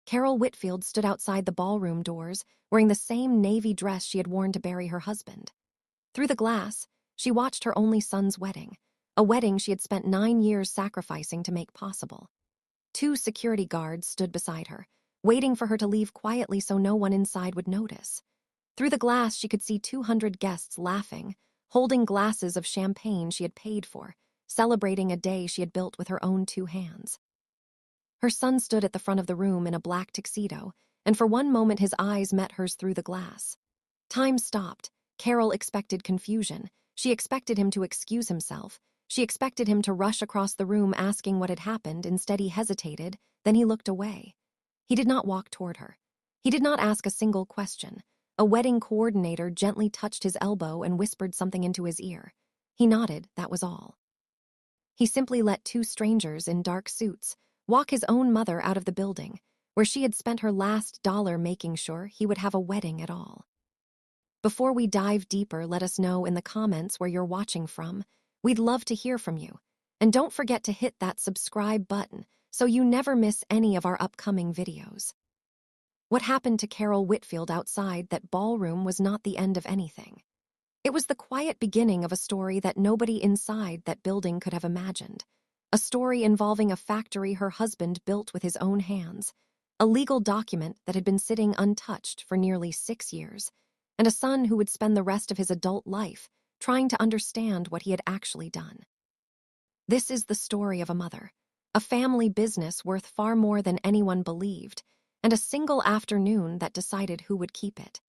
Carol Whitfield stood outside the ballroom doors, wearing the same navy dress she had worn to bury her husband. Through the glass, she watched her only son's wedding, a wedding she had spent 9 years sacrificing to make possible. 2 security guards stood beside her, waiting for her to leave quietly so no one inside would notice. Through the glass, she could see 200 guests laughing, holding glasses of champagne she had paid for, celebrating a day she had built with her own 2 hands. Her son stood at the front of the room in a black tuxedo, and for one moment his eyes met hers through the glass. Time stopped. Carol expected confusion. She expected him to excuse himself. She expected him to rush across the room asking what had happened. Instead, he hesitated, then he looked away. He did not walk toward her. He did not ask a single question. A wedding coordinator gently touched his elbow and whispered something into his ear. He nodded, that was all. He simply let 2 strangers in dark suits walk his own mother out of the building, where she had spent her last dollar making sure he would have a wedding at all. Before we dive deeper, let us know in the comments where you're watching from. We'd love to hear from you. And don't forget to hit that subscribe button so you never miss any of our upcoming videos. What happened to Carol Whitfield outside that ballroom was not the end of anything. It was the quiet beginning of a story that nobody inside that building could have imagined. A story involving a factory her husband built with his own hands, a legal document that had been sitting untouched for nearly 6 years, and a son who would spend the rest of his adult life trying to understand what he had actually done. This is the story of a mother, a family business worth far more than anyone believed, and a single afternoon that decided who would keep it.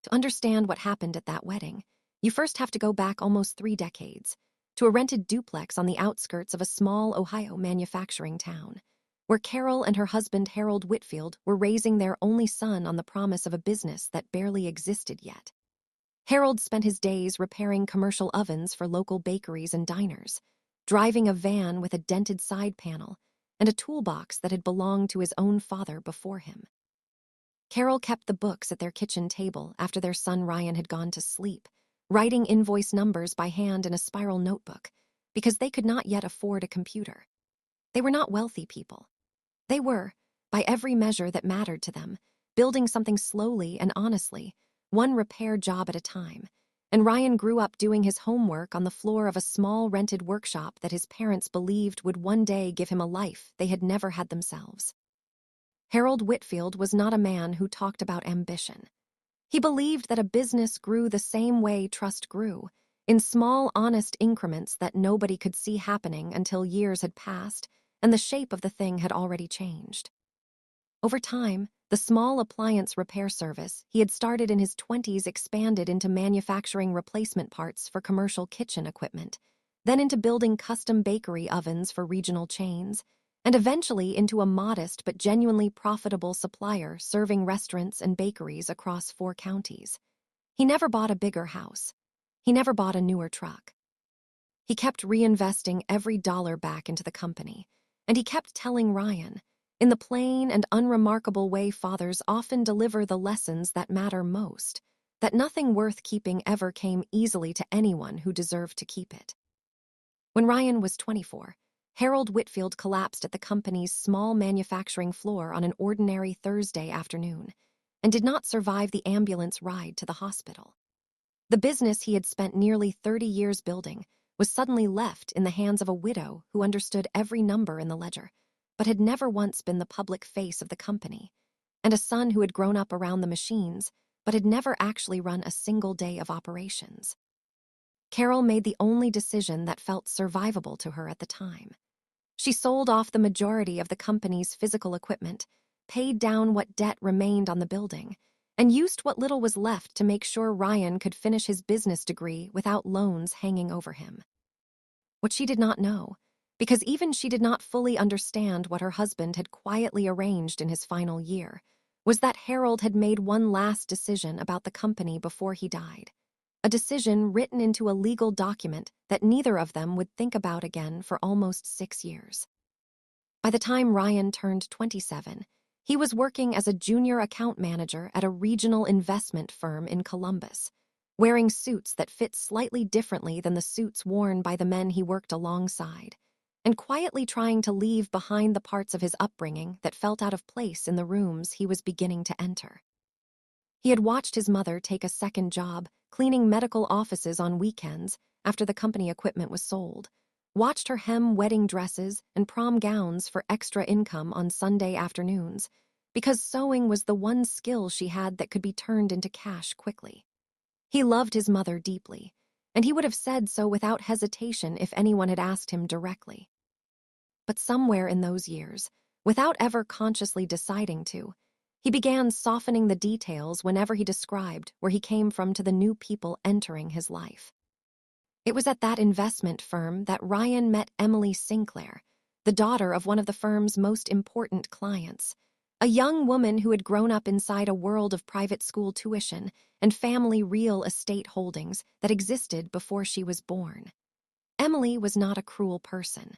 To understand what happened at that wedding, you first have to go back almost 3 decades, to a rented duplex on the outskirts of a small Ohio manufacturing town, where Carol and her husband Harold Whitfield were raising their only son on the promise of a business that barely existed yet. Harold spent his days repairing commercial ovens for local bakeries and diners, driving a van with a dented side panel and a toolbox that had belonged to his own father before him. Carol kept the books at their kitchen table after their son Ryan had gone to sleep, writing invoice numbers by hand in a spiral notebook, because they could not yet afford a computer. They were not wealthy people. They were, by every measure that mattered to them, building something slowly and honestly, one repair job at a time, and Ryan grew up doing his homework on the floor of a small rented workshop that his parents believed would one day give him a life they had never had themselves. Harold Whitfield was not a man who talked about ambition. He believed that a business grew the same way trust grew, in small, honest increments that nobody could see happening until years had passed and the shape of the thing had already changed. Over time, the small appliance repair service he had started in his 20s expanded into manufacturing replacement parts for commercial kitchen equipment, then into building custom bakery ovens for regional chains, and eventually into a modest but genuinely profitable supplier serving restaurants and bakeries across 4 counties. He never bought a bigger house. He never bought a newer truck. He kept reinvesting every dollar back into the company, and he kept telling Ryan, in the plain and unremarkable way fathers often deliver the lessons that matter most, that nothing worth keeping ever came easily to anyone who deserved to keep it. When Ryan was 24, Harold Whitfield collapsed at the company's small manufacturing floor on an ordinary Thursday afternoon and did not survive the ambulance ride to the hospital. The business he had spent nearly 30 years building was suddenly left in the hands of a widow who understood every number in the ledger, but had never once been the public face of the company, and a son who had grown up around the machines, but had never actually run a single day of operations. Carol made the only decision that felt survivable to her at the time. She sold off the majority of the company's physical equipment, paid down what debt remained on the building, and used what little was left to make sure Ryan could finish his business degree without loans hanging over him. What she did not know, because even she did not fully understand what her husband had quietly arranged in his final year, was that Harold had made one last decision about the company before he died. A decision written into a legal document that neither of them would think about again for almost 6 years. By the time Ryan turned 27, he was working as a junior account manager at a regional investment firm in Columbus, wearing suits that fit slightly differently than the suits worn by the men he worked alongside, and quietly trying to leave behind the parts of his upbringing that felt out of place in the rooms he was beginning to enter. He had watched his mother take a second job, cleaning medical offices on weekends after the company equipment was sold, watched her hem wedding dresses and prom gowns for extra income on Sunday afternoons, because sewing was the one skill she had that could be turned into cash quickly. He loved his mother deeply, and he would have said so without hesitation if anyone had asked him directly. But somewhere in those years, without ever consciously deciding to, he began softening the details whenever he described where he came from to the new people entering his life. It was at that investment firm that Ryan met Emily Sinclair, the daughter of one of the firm's most important clients, a young woman who had grown up inside a world of private school tuition and family real estate holdings that existed before she was born. Emily was not a cruel person.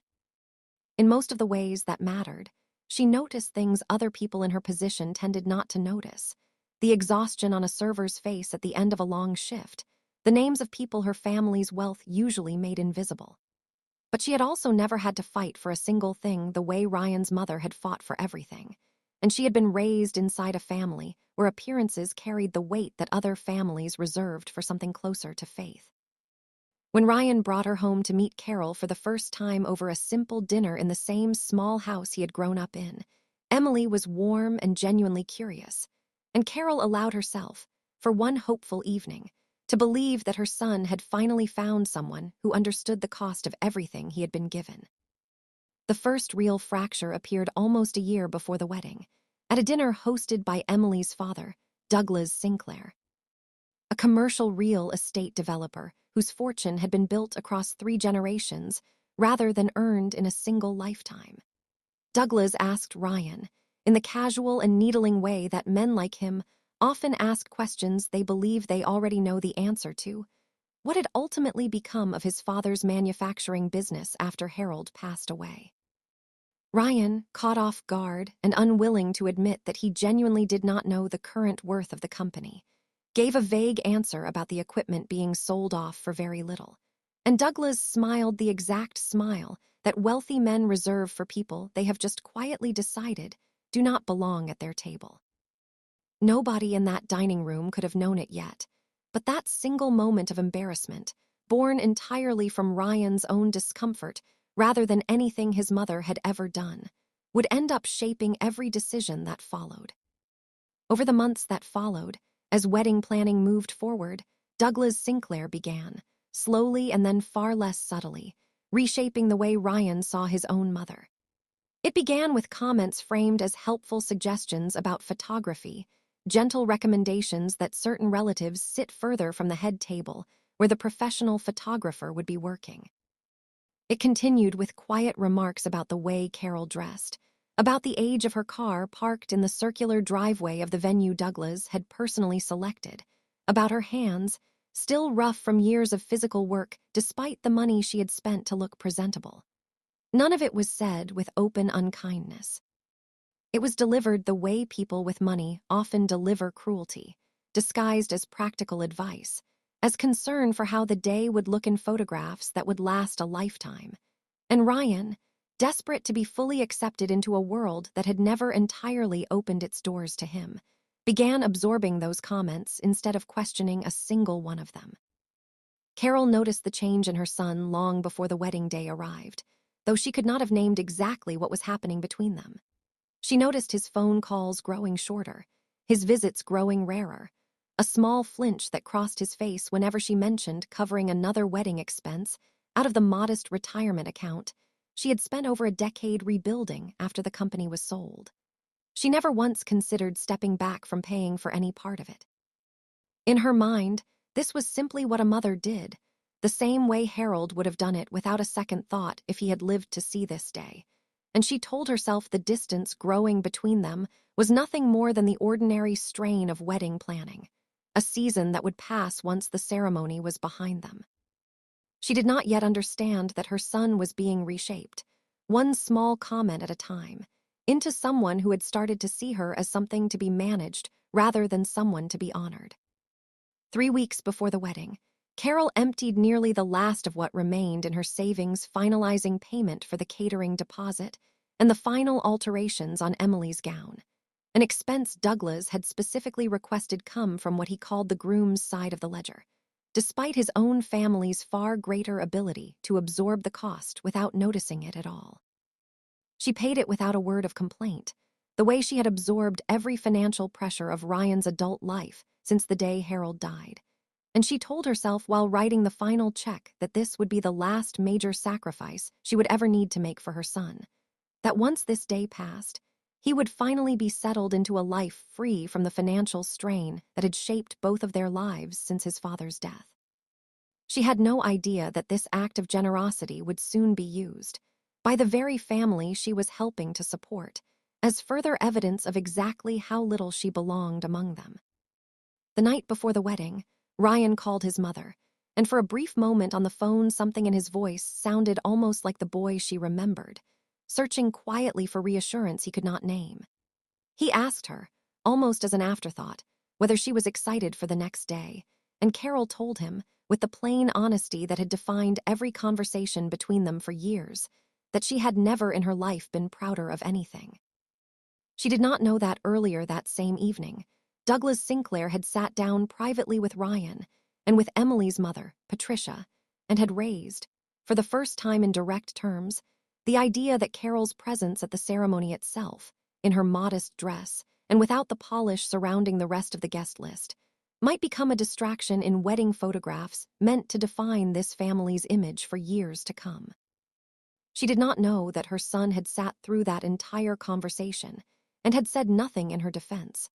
In most of the ways that mattered, she noticed things other people in her position tended not to notice: the exhaustion on a server's face at the end of a long shift, the names of people her family's wealth usually made invisible. But she had also never had to fight for a single thing the way Ryan's mother had fought for everything, and she had been raised inside a family where appearances carried the weight that other families reserved for something closer to faith. When Ryan brought her home to meet Carol for the first time over a simple dinner in the same small house he had grown up in, Emily was warm and genuinely curious, and Carol allowed herself, for one hopeful evening, to believe that her son had finally found someone who understood the cost of everything he had been given. The first real fracture appeared almost a year before the wedding, at a dinner hosted by Emily's father, Douglas Sinclair, a commercial real estate developer whose fortune had been built across 3 generations rather than earned in a single lifetime. Douglas asked Ryan, in the casual and needling way that men like him often ask questions they believe they already know the answer to, what had ultimately become of his father's manufacturing business after Harold passed away. Ryan, caught off guard and unwilling to admit that he genuinely did not know the current worth of the company, gave a vague answer about the equipment being sold off for very little, and Douglas smiled the exact smile that wealthy men reserve for people they have just quietly decided do not belong at their table. Nobody in that dining room could have known it yet, but that single moment of embarrassment, born entirely from Ryan's own discomfort rather than anything his mother had ever done, would end up shaping every decision that followed. Over the months that followed, as wedding planning moved forward, Douglas Sinclair began, slowly and then far less subtly, reshaping the way Ryan saw his own mother. It began with comments framed as helpful suggestions about photography, gentle recommendations that certain relatives sit further from the head table where the professional photographer would be working. It continued with quiet remarks about the way Carol dressed, about the age of her car parked in the circular driveway of the venue Douglas had personally selected, about her hands, still rough from years of physical work despite the money she had spent to look presentable. None of it was said with open unkindness. It was delivered the way people with money often deliver cruelty, disguised as practical advice, as concern for how the day would look in photographs that would last a lifetime. And Ryan, desperate to be fully accepted into a world that had never entirely opened its doors to him, began absorbing those comments instead of questioning a single one of them. Carol noticed the change in her son long before the wedding day arrived, though she could not have named exactly what was happening between them. She noticed his phone calls growing shorter, his visits growing rarer, a small flinch that crossed his face whenever she mentioned covering another wedding expense out of the modest retirement account she had spent over a decade rebuilding after the company was sold. She never once considered stepping back from paying for any part of it. In her mind, this was simply what a mother did, the same way Harold would have done it without a second thought if he had lived to see this day, and she told herself the distance growing between them was nothing more than the ordinary strain of wedding planning, a season that would pass once the ceremony was behind them. She did not yet understand that her son was being reshaped, one small comment at a time, into someone who had started to see her as something to be managed rather than someone to be honored. 3 weeks before the wedding, Carol emptied nearly the last of what remained in her savings, finalizing payment for the catering deposit and the final alterations on Emily's gown, an expense Douglas had specifically requested come from what he called the groom's side of the ledger, despite his own family's far greater ability to absorb the cost without noticing it at all. She paid it without a word of complaint, the way she had absorbed every financial pressure of Ryan's adult life since the day Harold died. And she told herself while writing the final check that this would be the last major sacrifice she would ever need to make for her son, that once this day passed, he would finally be settled into a life free from the financial strain that had shaped both of their lives since his father's death. She had no idea that this act of generosity would soon be used, by the very family she was helping to support, as further evidence of exactly how little she belonged among them. The night before the wedding, Ryan called his mother, and for a brief moment on the phone something in his voice sounded almost like the boy she remembered, searching quietly for reassurance he could not name. He asked her, almost as an afterthought, whether she was excited for the next day, and Carol told him, with the plain honesty that had defined every conversation between them for years, that she had never in her life been prouder of anything. She did not know that earlier that same evening, Douglas Sinclair had sat down privately with Ryan and with Emily's mother, Patricia, and had raised, for the first time in direct terms, the idea that Carol's presence at the ceremony itself, in her modest dress and without the polish surrounding the rest of the guest list, might become a distraction in wedding photographs meant to define this family's image for years to come. She did not know that her son had sat through that entire conversation and had said nothing in her defense.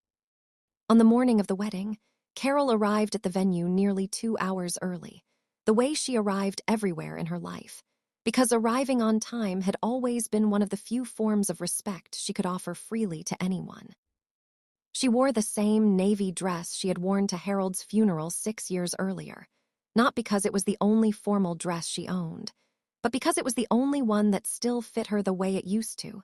On the morning of the wedding, Carol arrived at the venue nearly 2 hours early, the way she arrived everywhere in her life, because arriving on time had always been one of the few forms of respect she could offer freely to anyone. She wore the same navy dress she had worn to Harold's funeral 6 years earlier, not because it was the only formal dress she owned, but because it was the only one that still fit her the way it used to,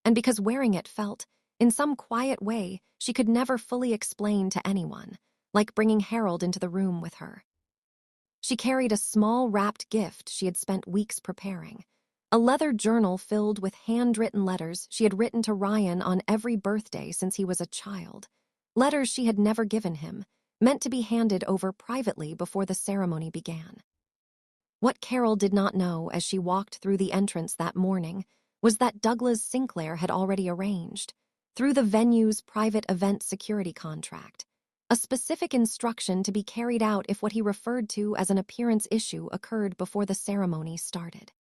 and because wearing it felt, in some quiet way she could never fully explain to anyone, like bringing Harold into the room with her. She carried a small wrapped gift she had spent weeks preparing, a leather journal filled with handwritten letters she had written to Ryan on every birthday since he was a child, letters she had never given him, meant to be handed over privately before the ceremony began. What Carol did not know as she walked through the entrance that morning was that Douglas Sinclair had already arranged, through the venue's private event security contract, a specific instruction to be carried out if what he referred to as an appearance issue occurred before the ceremony started.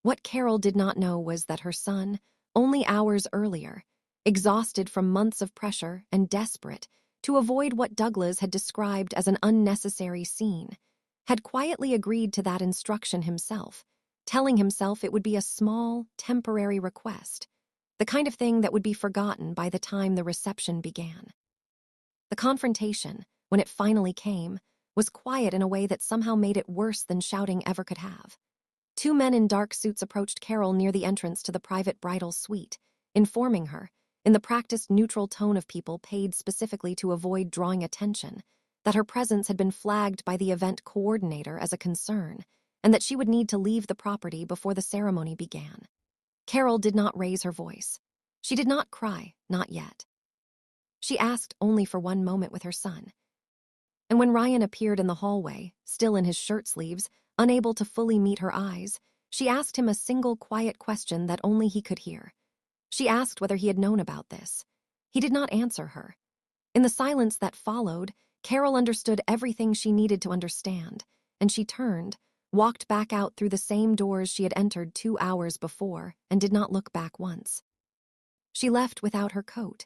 What Carol did not know was that her son, only hours earlier, exhausted from months of pressure and desperate to avoid what Douglas had described as an unnecessary scene, had quietly agreed to that instruction himself, telling himself it would be a small, temporary request, the kind of thing that would be forgotten by the time the reception began. The confrontation, when it finally came, was quiet in a way that somehow made it worse than shouting ever could have. 2 men in dark suits approached Carol near the entrance to the private bridal suite, informing her, in the practiced neutral tone of people paid specifically to avoid drawing attention, that her presence had been flagged by the event coordinator as a concern, and that she would need to leave the property before the ceremony began. Carol did not raise her voice. She did not cry, not yet. She asked only for one moment with her son. And when Ryan appeared in the hallway, still in his shirt sleeves, unable to fully meet her eyes, she asked him a single quiet question that only he could hear. She asked whether he had known about this. He did not answer her. In the silence that followed, Carol understood everything she needed to understand, and she turned, walked back out through the same doors she had entered 2 hours before, and did not look back once. She left without her coat.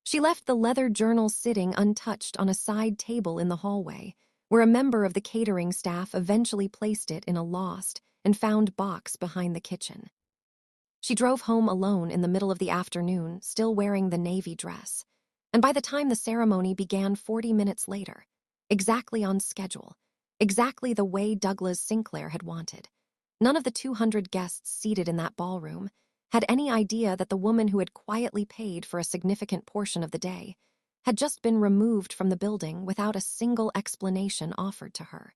She left the leather journal sitting untouched on a side table in the hallway, where a member of the catering staff eventually placed it in a lost and found box behind the kitchen. She drove home alone in the middle of the afternoon, still wearing the navy dress, and by the time the ceremony began 40 minutes later, exactly on schedule, exactly the way Douglas Sinclair had wanted, none of the 200 guests seated in that ballroom had any idea that the woman who had quietly paid for a significant portion of the day had just been removed from the building without a single explanation offered to her.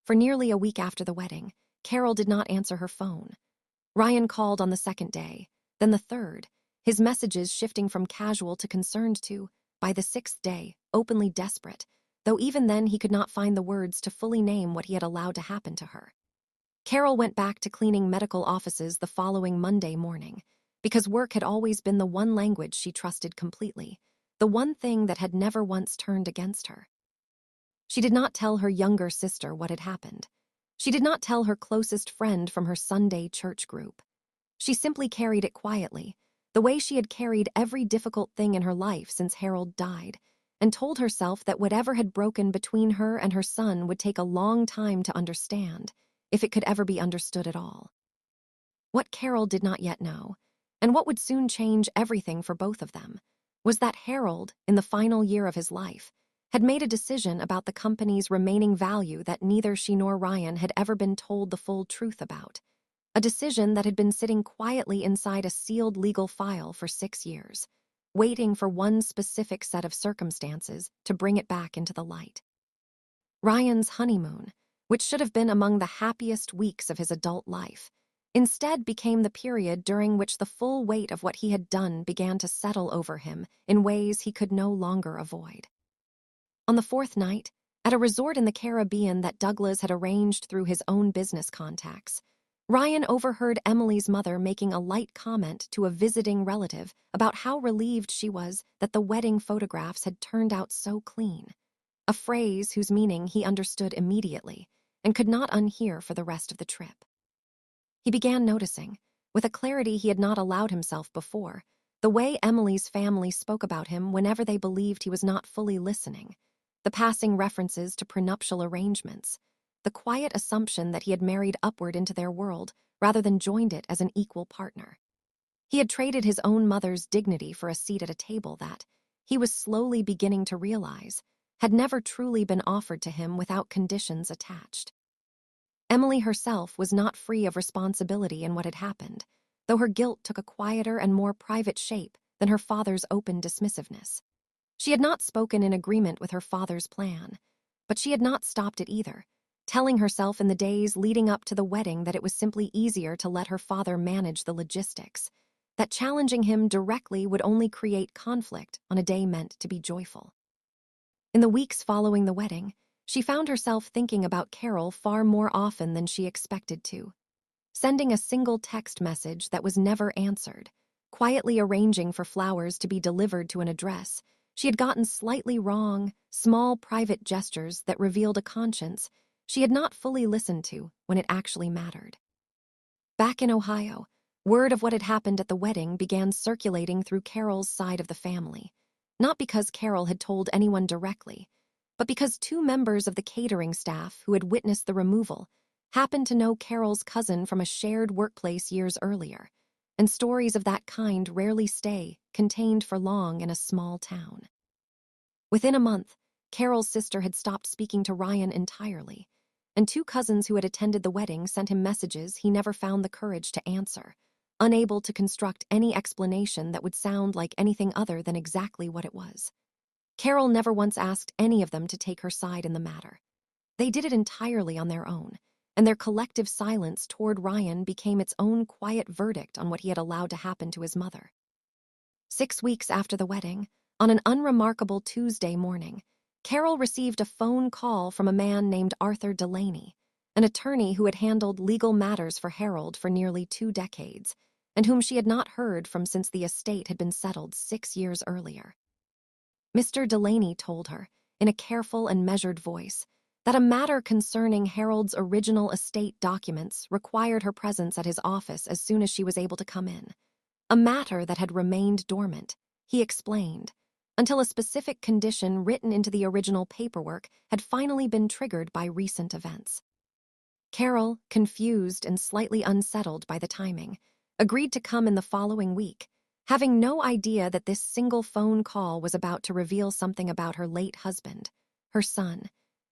For nearly a week after the wedding, Carol did not answer her phone. Ryan called on the second day, then the third, his messages shifting from casual to concerned to, by the sixth day, openly desperate, though even then he could not find the words to fully name what he had allowed to happen to her. Carol went back to cleaning medical offices the following Monday morning, because work had always been the one language she trusted completely, the one thing that had never once turned against her. She did not tell her younger sister what had happened. She did not tell her closest friend from her Sunday church group. She simply carried it quietly, the way she had carried every difficult thing in her life since Harold died, and told herself that whatever had broken between her and her son would take a long time to understand, if it could ever be understood at all. What Carol did not yet know, and what would soon change everything for both of them, was that Harold, in the final year of his life, had made a decision about the company's remaining value that neither she nor Ryan had ever been told the full truth about. A decision that had been sitting quietly inside a sealed legal file for 6 years, waiting for one specific set of circumstances to bring it back into the light. Ryan's honeymoon, which should have been among the happiest weeks of his adult life, instead became the period during which the full weight of what he had done began to settle over him in ways he could no longer avoid. On the fourth night, at a resort in the Caribbean that Douglas had arranged through his own business contacts, Ryan overheard Emily's mother making a light comment to a visiting relative about how relieved she was that the wedding photographs had turned out so clean, a phrase whose meaning he understood immediately and could not unhear for the rest of the trip. He began noticing, with a clarity he had not allowed himself before, the way Emily's family spoke about him whenever they believed he was not fully listening, the passing references to prenuptial arrangements, the quiet assumption that he had married upward into their world rather than joined it as an equal partner. He had traded his own mother's dignity for a seat at a table that, he was slowly beginning to realize, had never truly been offered to him without conditions attached. Emily herself was not free of responsibility in what had happened, though her guilt took a quieter and more private shape than her father's open dismissiveness. She had not spoken in agreement with her father's plan, but she had not stopped it either, telling herself in the days leading up to the wedding that it was simply easier to let her father manage the logistics, that challenging him directly would only create conflict on a day meant to be joyful. In the weeks following the wedding, she found herself thinking about Carol far more often than she expected to, sending a single text message that was never answered, quietly arranging for flowers to be delivered to an address she had gotten slightly wrong, small private gestures that revealed a conscience she had not fully listened to when it actually mattered. Back in Ohio, word of what had happened at the wedding began circulating through Carol's side of the family, not because Carol had told anyone directly, but because 2 members of the catering staff who had witnessed the removal happened to know Carol's cousin from a shared workplace years earlier, and stories of that kind rarely stay contained for long in a small town. Within a month, Carol's sister had stopped speaking to Ryan entirely, and 2 cousins who had attended the wedding sent him messages he never found the courage to answer, unable to construct any explanation that would sound like anything other than exactly what it was. Carol never once asked any of them to take her side in the matter. They did it entirely on their own, and their collective silence toward Ryan became its own quiet verdict on what he had allowed to happen to his mother. 6 weeks after the wedding, on an unremarkable Tuesday morning, Carol received a phone call from a man named Arthur Delaney, an attorney who had handled legal matters for Harold for nearly 2 decades, and whom she had not heard from since the estate had been settled 6 years earlier. Mr. Delaney told her, in a careful and measured voice, that a matter concerning Harold's original estate documents required her presence at his office as soon as she was able to come in. A matter that had remained dormant, he explained, until a specific condition written into the original paperwork had finally been triggered by recent events. Carol, confused and slightly unsettled by the timing, agreed to come in the following week, having no idea that this single phone call was about to reveal something about her late husband, her son,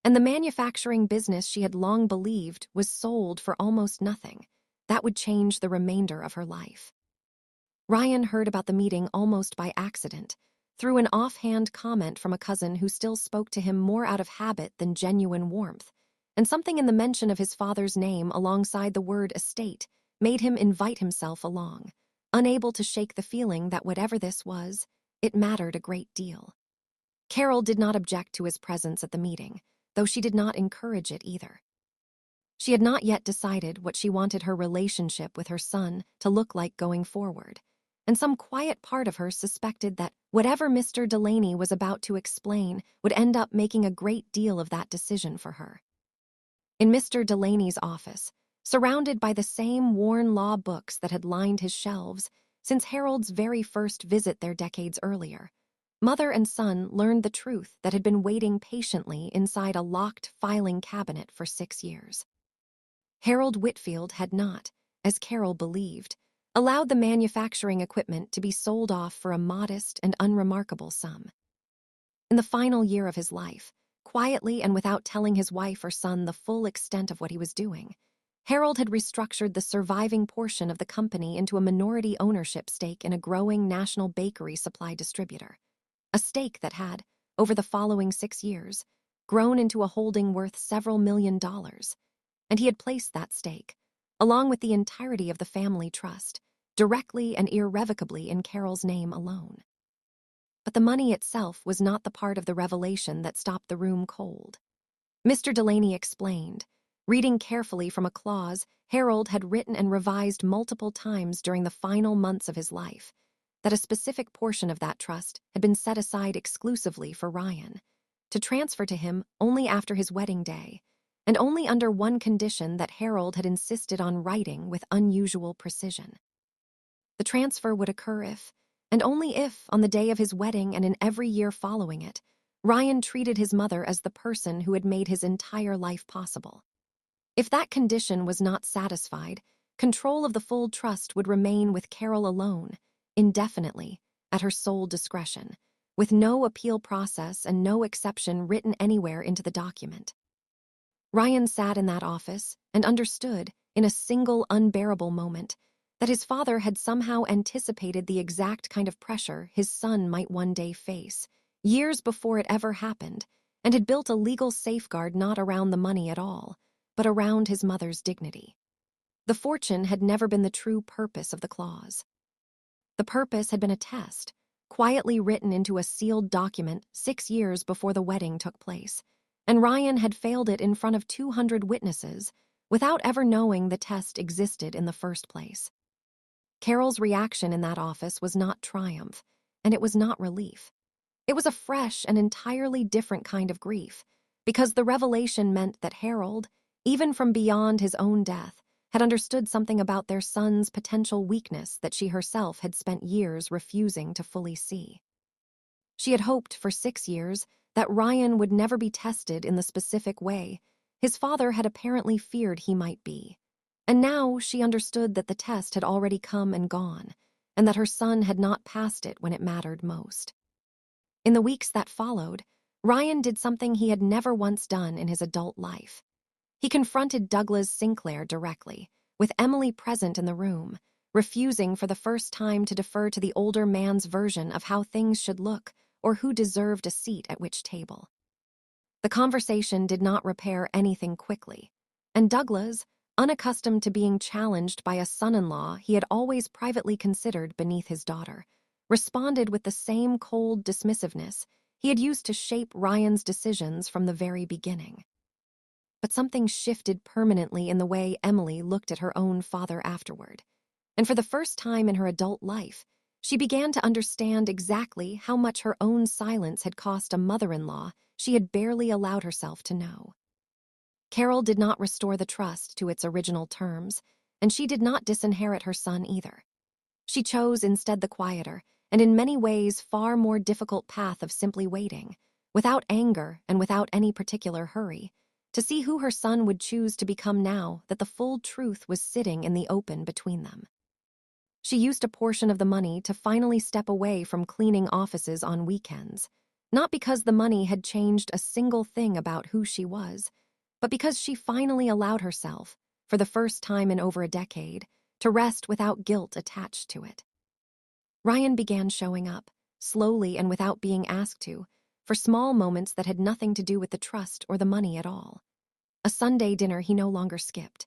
and the manufacturing business she had long believed was sold for almost nothing. That would change the remainder of her life. Ryan heard about the meeting almost by accident, through an offhand comment from a cousin who still spoke to him more out of habit than genuine warmth, and something in the mention of his father's name alongside the word estate made him invite himself along, unable to shake the feeling that whatever this was, it mattered a great deal. Carol did not object to his presence at the meeting, though she did not encourage it either. She had not yet decided what she wanted her relationship with her son to look like going forward, and some quiet part of her suspected that whatever Mr. Delaney was about to explain would end up making a great deal of that decision for her. In Mr. Delaney's office, surrounded by the same worn law books that had lined his shelves since Harold's very first visit there decades earlier, mother and son learned the truth that had been waiting patiently inside a locked filing cabinet for 6 years. Harold Whitfield had not, as Carol believed, allowed the manufacturing equipment to be sold off for a modest and unremarkable sum. In the final year of his life, quietly and without telling his wife or son the full extent of what he was doing, Harold had restructured the surviving portion of the company into a minority ownership stake in a growing national bakery supply distributor, a stake that had, over the following 6 years, grown into a holding worth several $1,000,000, and he had placed that stake, along with the entirety of the family trust, directly and irrevocably in Carol's name alone. But the money itself was not the part of the revelation that stopped the room cold. Mr. Delaney explained, reading carefully from a clause Harold had written and revised multiple times during the final months of his life, that a specific portion of that trust had been set aside exclusively for Ryan, to transfer to him only after his wedding day, and only under one condition that Harold had insisted on writing with unusual precision. The transfer would occur if, and only if, on the day of his wedding and in every year following it, Ryan treated his mother as the person who had made his entire life possible. If that condition was not satisfied, control of the full trust would remain with Carol alone, indefinitely, at her sole discretion, with no appeal process and no exception written anywhere into the document. Ryan sat in that office and understood, in a single unbearable moment, that his father had somehow anticipated the exact kind of pressure his son might one day face, years before it ever happened, and had built a legal safeguard not around the money at all, but around his mother's dignity. The fortune had never been the true purpose of the clause. The purpose had been a test, quietly written into a sealed document 6 years before the wedding took place, and Ryan had failed it in front of 200 witnesses without ever knowing the test existed in the first place. Carol's reaction in that office was not triumph, and it was not relief. It was a fresh and entirely different kind of grief, because the revelation meant that Harold, even from beyond his own death, had understood something about their son's potential weakness that she herself had spent years refusing to fully see. She had hoped for 6 years that Ryan would never be tested in the specific way his father had apparently feared he might be. And now she understood that the test had already come and gone, and that her son had not passed it when it mattered most. In the weeks that followed, Ryan did something he had never once done in his adult life. He confronted Douglas Sinclair directly, with Emily present in the room, refusing for the first time to defer to the older man's version of how things should look or who deserved a seat at which table. The conversation did not repair anything quickly, and Douglas, unaccustomed to being challenged by a son-in-law he had always privately considered beneath his daughter, responded with the same cold dismissiveness he had used to shape Ryan's decisions from the very beginning. But something shifted permanently in the way Emily looked at her own father afterward, and for the first time in her adult life, she began to understand exactly how much her own silence had cost a mother-in-law she had barely allowed herself to know. Carol did not restore the trust to its original terms, and she did not disinherit her son either. She chose instead the quieter, and in many ways far more difficult path of simply waiting, without anger and without any particular hurry, to see who her son would choose to become now that the full truth was sitting in the open between them. She used a portion of the money to finally step away from cleaning offices on weekends, not because the money had changed a single thing about who she was, but because she finally allowed herself, for the first time in over a decade, to rest without guilt attached to it. Ryan began showing up, slowly and without being asked to, for small moments that had nothing to do with the trust or the money at all. a Sunday dinner he no longer skipped,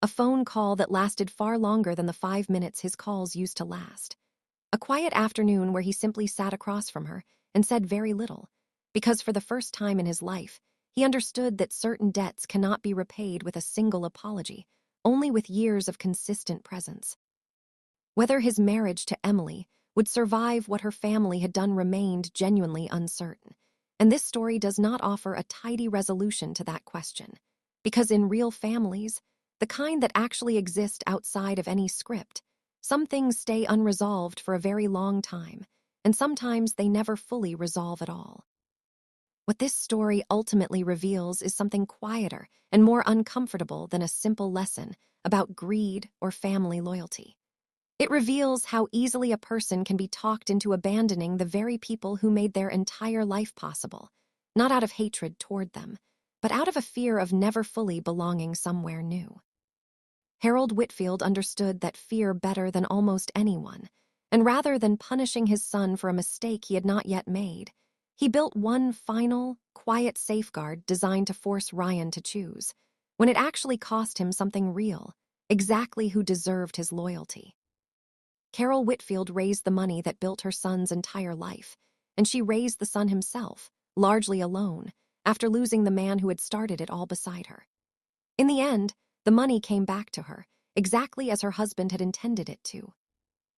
a phone call that lasted far longer than the 5 minutes his calls used to last, a quiet afternoon where he simply sat across from her and said very little, because for the first time in his life, he understood that certain debts cannot be repaid with a single apology, only with years of consistent presence. Whether his marriage to Emily would survive what her family had done remained genuinely uncertain, and this story does not offer a tidy resolution to that question, because in real families, the kind that actually exist outside of any script, some things stay unresolved for a very long time, and sometimes they never fully resolve at all. What this story ultimately reveals is something quieter and more uncomfortable than a simple lesson about greed or family loyalty. It reveals how easily a person can be talked into abandoning the very people who made their entire life possible, not out of hatred toward them, but out of a fear of never fully belonging somewhere new. Harold Whitfield understood that fear better than almost anyone, and rather than punishing his son for a mistake he had not yet made, he built one final, quiet safeguard designed to force Ryan to choose, when it actually cost him something real, exactly who deserved his loyalty. Carol Whitfield raised the money that built her son's entire life, and she raised the son himself, largely alone, after losing the man who had started it all beside her. In the end, the money came back to her, exactly as her husband had intended it to.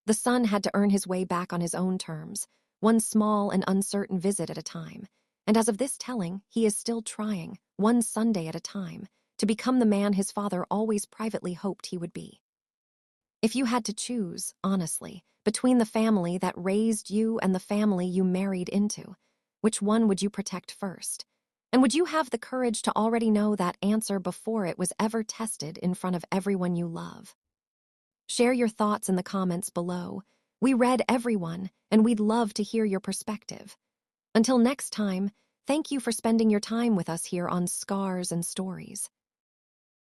The son had to earn his way back on his own terms, one small and uncertain visit at a time, and as of this telling, he is still trying, one Sunday at a time, to become the man his father always privately hoped he would be. If you had to choose, honestly, between the family that raised you and the family you married into, which one would you protect first? And would you have the courage to already know that answer before it was ever tested in front of everyone you love? Share your thoughts in the comments below. We read everyone, and we'd love to hear your perspective. Until next time, thank you for spending your time with us here on Scars and Stories.